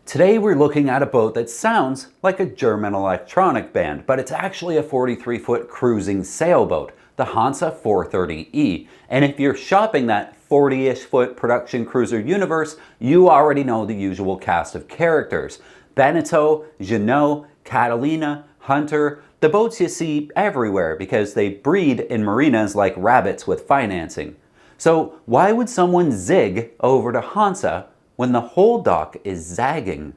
Today we're looking at a boat that sounds like a German electronic band, but it's actually a 43-foot cruising sailboat, the Hanse 430E. And if you're shopping that 40-ish foot production cruiser universe, you already know the usual cast of characters. Beneteau, Jeanneau, Catalina, Hunter, the boats you see everywhere because they breed in marinas like rabbits with financing. So why would someone zig over to Hanse when the whole dock is zagging?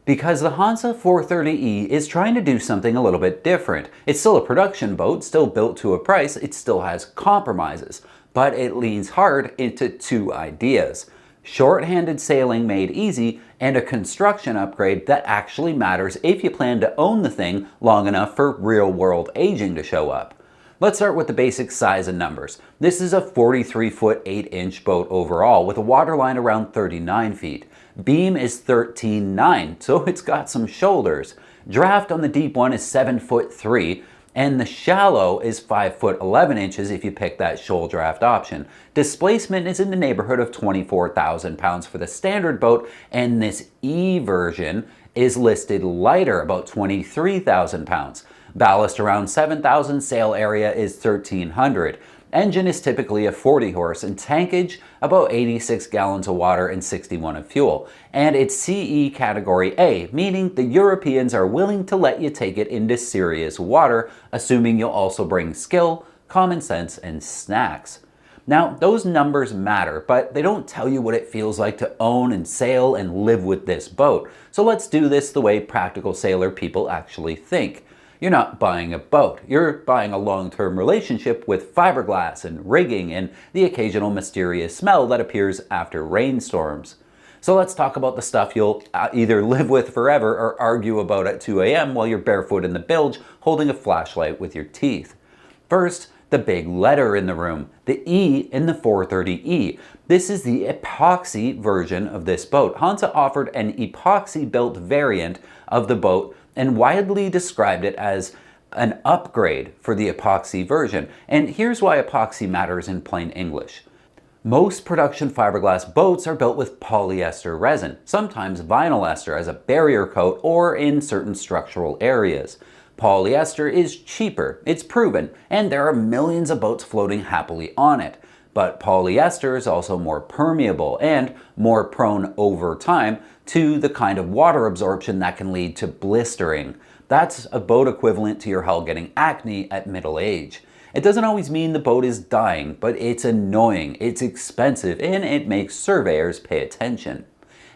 Because the Hanse 430E is trying to do something a little bit different. It's still a production boat, still built to a price, it still has compromises, but it leans hard into two ideas: short-handed sailing made easy, and a construction upgrade that actually matters if you plan to own the thing long enough for real-world aging to show up. Let's start with the basic size and numbers. This is a 43-foot 8-inch boat overall with a waterline around 39 feet. Beam is 13.9, so it's got some shoulders. Draft on the deep one is 7'3", and the shallow is 5'11" if you pick that shoal draft option. Displacement is in the neighborhood of 24,000 pounds for the standard boat, and this E version is listed lighter, about 23,000 pounds. Ballast around 7,000, sail area is 1,300. Engine is typically a 40 horse and tankage about 86 gallons of water and 61 of fuel. And it's CE category A, meaning the Europeans are willing to let you take it into serious water, assuming you'll also bring skill, common sense, and snacks. Now, those numbers matter, but they don't tell you what it feels like to own and sail and live with this boat. So let's do this the way practical sailor people actually think. You're not buying a boat, you're buying a long-term relationship with fiberglass and rigging and the occasional mysterious smell that appears after rainstorms. So let's talk about the stuff you'll either live with forever or argue about at 2 a.m. while you're barefoot in the bilge holding a flashlight with your teeth. First, the big letter in the room, the E in the 430E. This is the epoxy version of this boat. Hanse offered an epoxy-built variant of the boat and widely described it as an upgrade for the epoxy version. And here's why epoxy matters in plain English. Most production fiberglass boats are built with polyester resin, sometimes vinylester as a barrier coat or in certain structural areas. Polyester is cheaper, it's proven, and there are millions of boats floating happily on it. But polyester is also more permeable and more prone over time to the kind of water absorption that can lead to blistering. That's a boat equivalent to your hull getting acne at middle age. It doesn't always mean the boat is dying, but it's annoying, it's expensive, and it makes surveyors pay attention.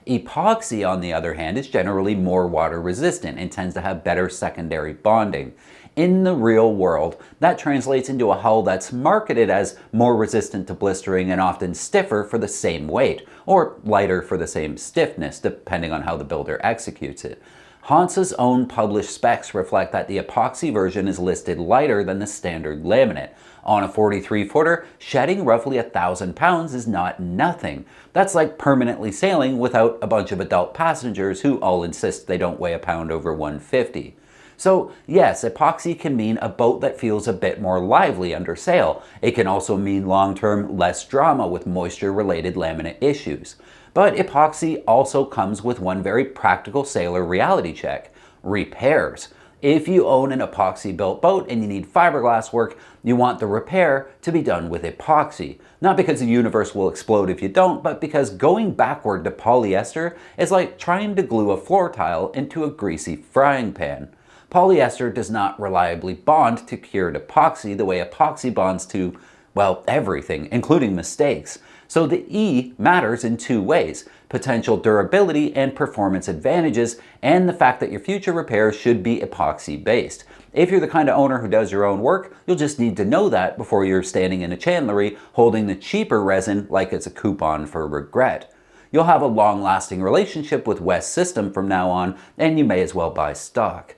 Epoxy, on the other hand, is generally more water resistant and tends to have better secondary bonding. In the real world, that translates into a hull that's marketed as more resistant to blistering and often stiffer for the same weight, or lighter for the same stiffness, depending on how the builder executes it. Hanse's own published specs reflect that the epoxy version is listed lighter than the standard laminate. On a 43-footer, shedding roughly 1,000 pounds is not nothing. That's like permanently sailing without a bunch of adult passengers who all insist they don't weigh a pound over 150. So yes, epoxy can mean a boat that feels a bit more lively under sail. It can also mean long-term less drama with moisture-related laminate issues. But epoxy also comes with one very practical sailor reality check: repairs. If you own an epoxy-built boat and you need fiberglass work, you want the repair to be done with epoxy. Not because the universe will explode if you don't, but because going backward to polyester is like trying to glue a floor tile into a greasy frying pan. Polyester does not reliably bond to cured epoxy the way epoxy bonds to, well, everything, including mistakes. So the E matters in two ways: potential durability and performance advantages, and the fact that your future repairs should be epoxy based. If you're the kind of owner who does your own work, you'll just need to know that before you're standing in a chandlery holding the cheaper resin like it's a coupon for regret. You'll have a long-lasting relationship with West System from now on, and you may as well buy stock.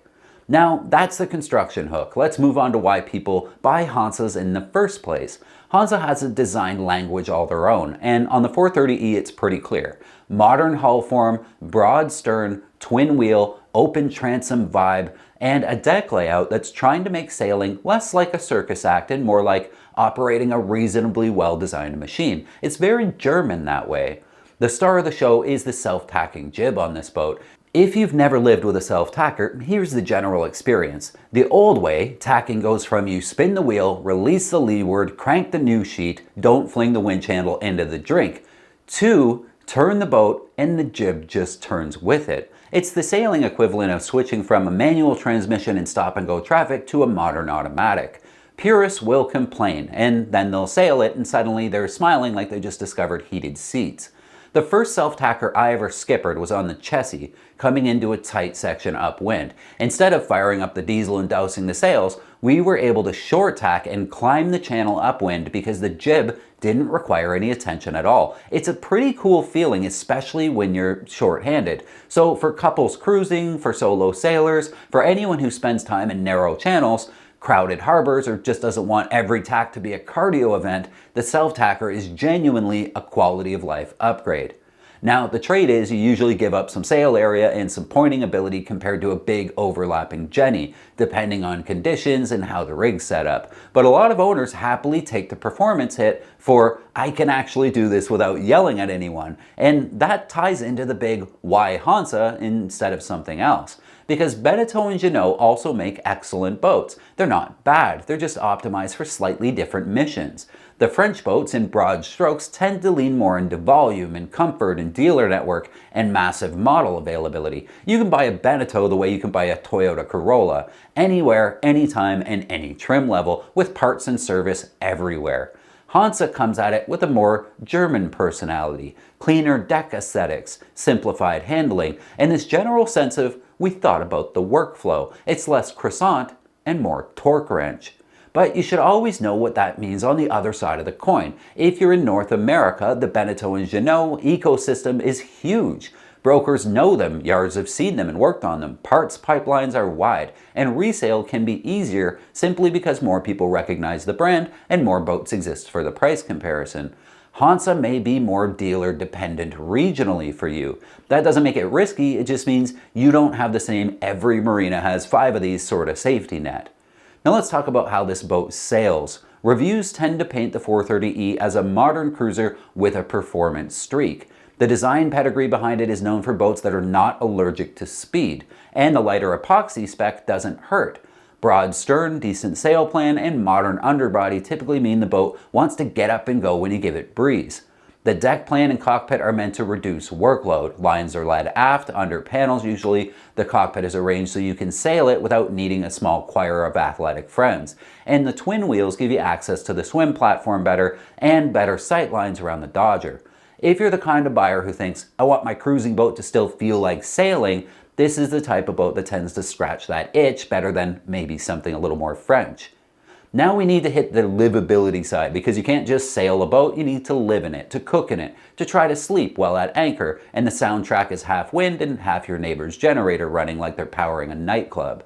Now, that's the construction hook. Let's move on to why people buy Hanses in the first place. Hanse has a design language all their own, and on the 430E it's pretty clear. Modern hull form, broad stern, twin wheel, open transom vibe, and a deck layout that's trying to make sailing less like a circus act and more like operating a reasonably well-designed machine. It's very German that way. The star of the show is the self-tacking jib on this boat. If you've never lived with a self-tacker, here's the general experience. The old way, tacking goes from you spin the wheel, release the leeward, crank the new sheet, don't fling the winch handle into the drink, to turn the boat and the jib just turns with it. It's the sailing equivalent of switching from a manual transmission in stop-and-go traffic to a modern automatic. Purists will complain, and then they'll sail it and suddenly they're smiling like they just discovered heated seats. The first self-tacker I ever skippered was on the Chessie, coming into a tight section upwind. Instead of firing up the diesel and dousing the sails, we were able to short tack and climb the channel upwind because the jib didn't require any attention at all. It's a pretty cool feeling, especially when you're short-handed. So for couples cruising, for solo sailors, for anyone who spends time in narrow channels, crowded harbors, or just doesn't want every tack to be a cardio event, the self-tacker is genuinely a quality of life upgrade. Now, the trade is you usually give up some sail area and some pointing ability compared to a big overlapping Jenny, depending on conditions and how the rig's set up. But a lot of owners happily take the performance hit for, I can actually do this without yelling at anyone. And that ties into the big why Hanse instead of something else. Because Beneteau and Jeanneau also make excellent boats. They're not bad, they're just optimized for slightly different missions. The French boats in broad strokes tend to lean more into volume and comfort and dealer network and massive model availability. You can buy a Beneteau the way you can buy a Toyota Corolla, anywhere, anytime, and any trim level, with parts and service everywhere. Hanse comes at it with a more German personality, cleaner deck aesthetics, simplified handling, and this general sense of we thought about the workflow. It's less croissant and more torque wrench. But you should always know what that means on the other side of the coin. If you're in North America, the Beneteau and Jeanneau ecosystem is huge. Brokers know them, yards have seen them and worked on them, parts pipelines are wide, and resale can be easier simply because more people recognize the brand and more boats exist for the price comparison. Hanse may be more dealer dependent regionally for you. That doesn't make it risky, it just means you don't have the same every marina has 5 of these sort of safety net. Now let's talk about how this boat sails. Reviews tend to paint the 430E as a modern cruiser with a performance streak. The design pedigree behind it is known for boats that are not allergic to speed, and the lighter epoxy spec doesn't hurt. Broad stern, decent sail plan, and modern underbody typically mean the boat wants to get up and go when you give it breeze. The deck plan and cockpit are meant to reduce workload. Lines are led aft, under panels usually. The cockpit is arranged so you can sail it without needing a small choir of athletic friends. And the twin wheels give you access to the swim platform better and better sight lines around the Dodger. If you're the kind of buyer who thinks, I want my cruising boat to still feel like sailing, this is the type of boat that tends to scratch that itch better than maybe something a little more French. Now we need to hit the livability side, because you can't just sail a boat, you need to live in it, to cook in it, to try to sleep while at anchor, and the soundtrack is half wind and half your neighbor's generator running like they're powering a nightclub.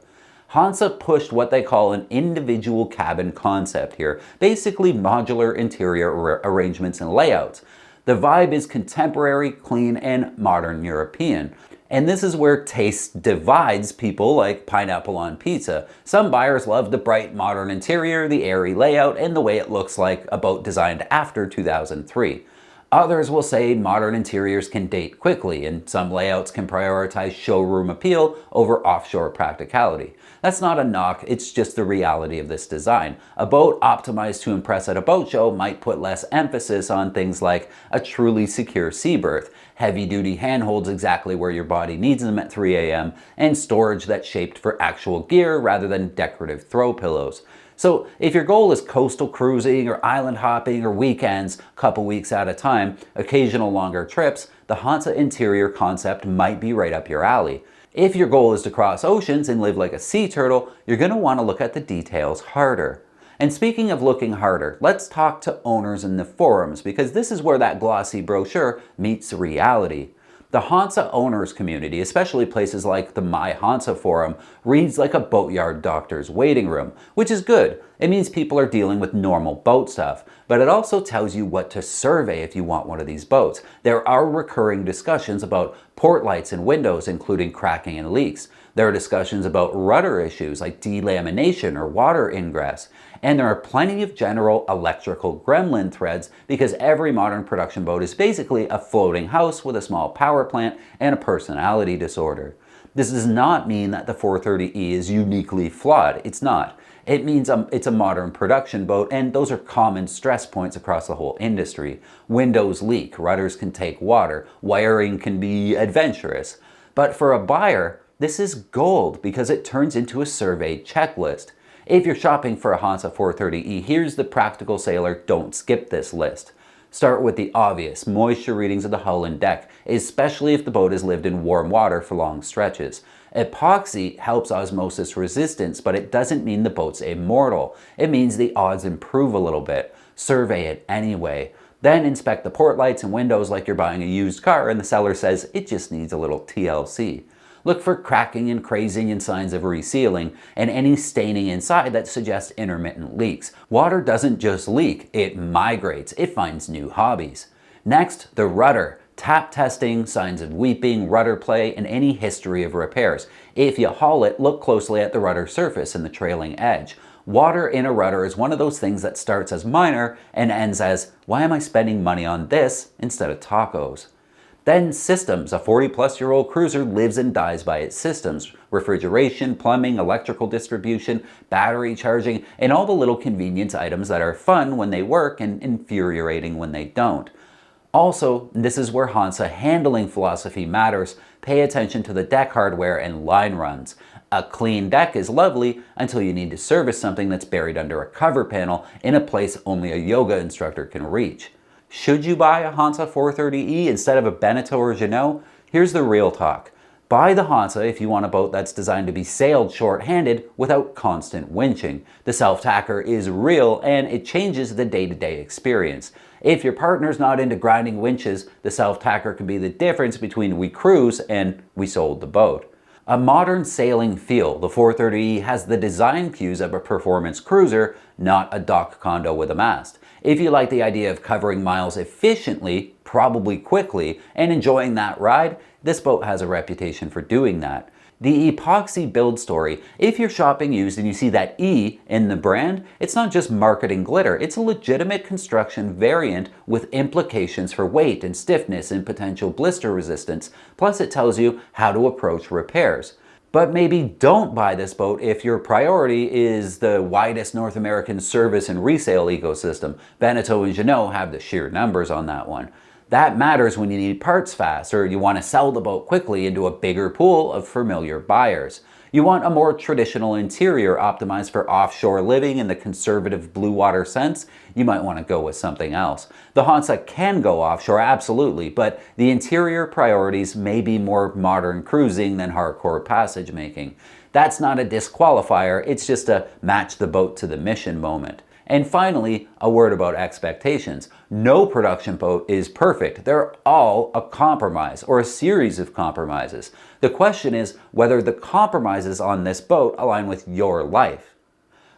Hanse pushed what they call an individual cabin concept here, basically modular interior arrangements and layouts. The vibe is contemporary, clean, and modern European. And this is where taste divides people like pineapple on pizza. Some buyers love the bright modern interior, the airy layout, and the way it looks like a boat designed after 2003. Others will say modern interiors can date quickly, and some layouts can prioritize showroom appeal over offshore practicality. That's not a knock, it's just the reality of this design. A boat optimized to impress at a boat show might put less emphasis on things like a truly secure sea berth, heavy-duty handholds exactly where your body needs them at 3 a.m., and storage that's shaped for actual gear rather than decorative throw pillows. So if your goal is coastal cruising or island hopping or weekends, a couple weeks at a time, occasional longer trips, the Hanse interior concept might be right up your alley. If your goal is to cross oceans and live like a sea turtle, you're going to want to look at the details harder. And speaking of looking harder, let's talk to owners in the forums, because this is where that glossy brochure meets reality. The Hanse owners community, especially places like the My Hanse forum, reads like a boatyard doctor's waiting room, which is good. It means people are dealing with normal boat stuff, but it also tells you what to survey if you want one of these boats. There are recurring discussions about port lights and windows, including cracking and leaks. There are discussions about rudder issues like delamination or water ingress. And there are plenty of general electrical gremlin threads because every modern production boat is basically a floating house with a small power plant and a personality disorder. This does not mean that the 430E is uniquely flawed. It's not. It means it's a modern production boat, and those are common stress points across the whole industry. Windows leak, rudders can take water, wiring can be adventurous. But for a buyer, this is gold because it turns into a survey checklist. If you're shopping for a Hanse 430E, here's the practical sailor, don't skip this list. Start with the obvious, moisture readings of the hull and deck, especially if the boat has lived in warm water for long stretches. Epoxy helps osmosis resistance, but it doesn't mean the boat's immortal. It means the odds improve a little bit. Survey it anyway. Then inspect the port lights and windows like you're buying a used car and the seller says it just needs a little TLC. Look for cracking and crazing and signs of resealing, and any staining inside that suggests intermittent leaks. Water doesn't just leak, it migrates. It finds new hobbies. Next, the rudder. Tap testing, signs of weeping, rudder play, and any history of repairs. If you haul it, look closely at the rudder surface and the trailing edge. Water in a rudder is one of those things that starts as minor and ends as, why am I spending money on this instead of tacos? Then systems. A 40-plus-year-old cruiser lives and dies by its systems. Refrigeration, plumbing, electrical distribution, battery charging, and all the little convenience items that are fun when they work and infuriating when they don't. Also, this is where Hanse handling philosophy matters. Pay attention to the deck hardware and line runs. A clean deck is lovely until you need to service something that's buried under a cover panel in a place only a yoga instructor can reach. Should you buy a Hanse 430E instead of a Beneteau or Jeanneau? Here's the real talk. Buy the Hanse if you want a boat that's designed to be sailed short-handed without constant winching. The self-tacker is real and it changes the day-to-day experience. If your partner's not into grinding winches, the self-tacker can be the difference between we cruise and we sold the boat. A modern sailing feel, the 430E has the design cues of a performance cruiser, not a dock condo with a mast. If you like the idea of covering miles efficiently, probably quickly, and enjoying that ride, this boat has a reputation for doing that. The epoxy build story, if you're shopping used and you see that E in the brand, it's not just marketing glitter, it's a legitimate construction variant with implications for weight and stiffness and potential blister resistance, plus it tells you how to approach repairs. But maybe don't buy this boat if your priority is the widest North American service and resale ecosystem. Beneteau and Jeanneau have the sheer numbers on that one. That matters when you need parts fast or you want to sell the boat quickly into a bigger pool of familiar buyers. You want a more traditional interior optimized for offshore living in the conservative blue water sense, you might want to go with something else. The Hanse can go offshore, absolutely, but the interior priorities may be more modern cruising than hardcore passage making. That's not a disqualifier, it's just a match the boat to the mission moment. And finally, a word about expectations. No production boat is perfect. They're all a compromise or a series of compromises. The question is whether the compromises on this boat align with your life.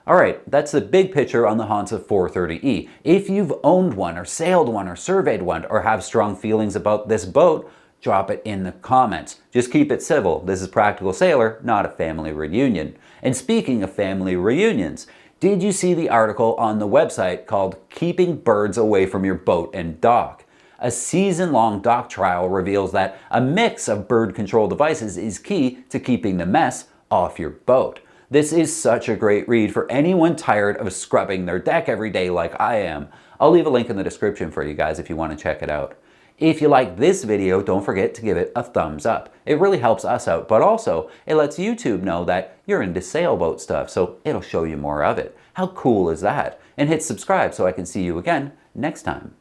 Alright, that's the big picture on the Hanse 430E. If you've owned one or sailed one or surveyed one or have strong feelings about this boat, drop it in the comments. Just keep it civil. This is Practical Sailor, not a family reunion. And speaking of family reunions, did you see the article on the website called Keeping Birds Away from Your Boat and Dock? A season-long dock trial reveals that a mix of bird control devices is key to keeping the mess off your boat. This is such a great read for anyone tired of scrubbing their deck every day like I am. I'll leave a link in the description for you guys if you want to check it out. If you like this video, don't forget to give it a thumbs up. It really helps us out, but also it lets YouTube know that you're into sailboat stuff, so it'll show you more of it. How cool is that? And hit subscribe so I can see you again next time.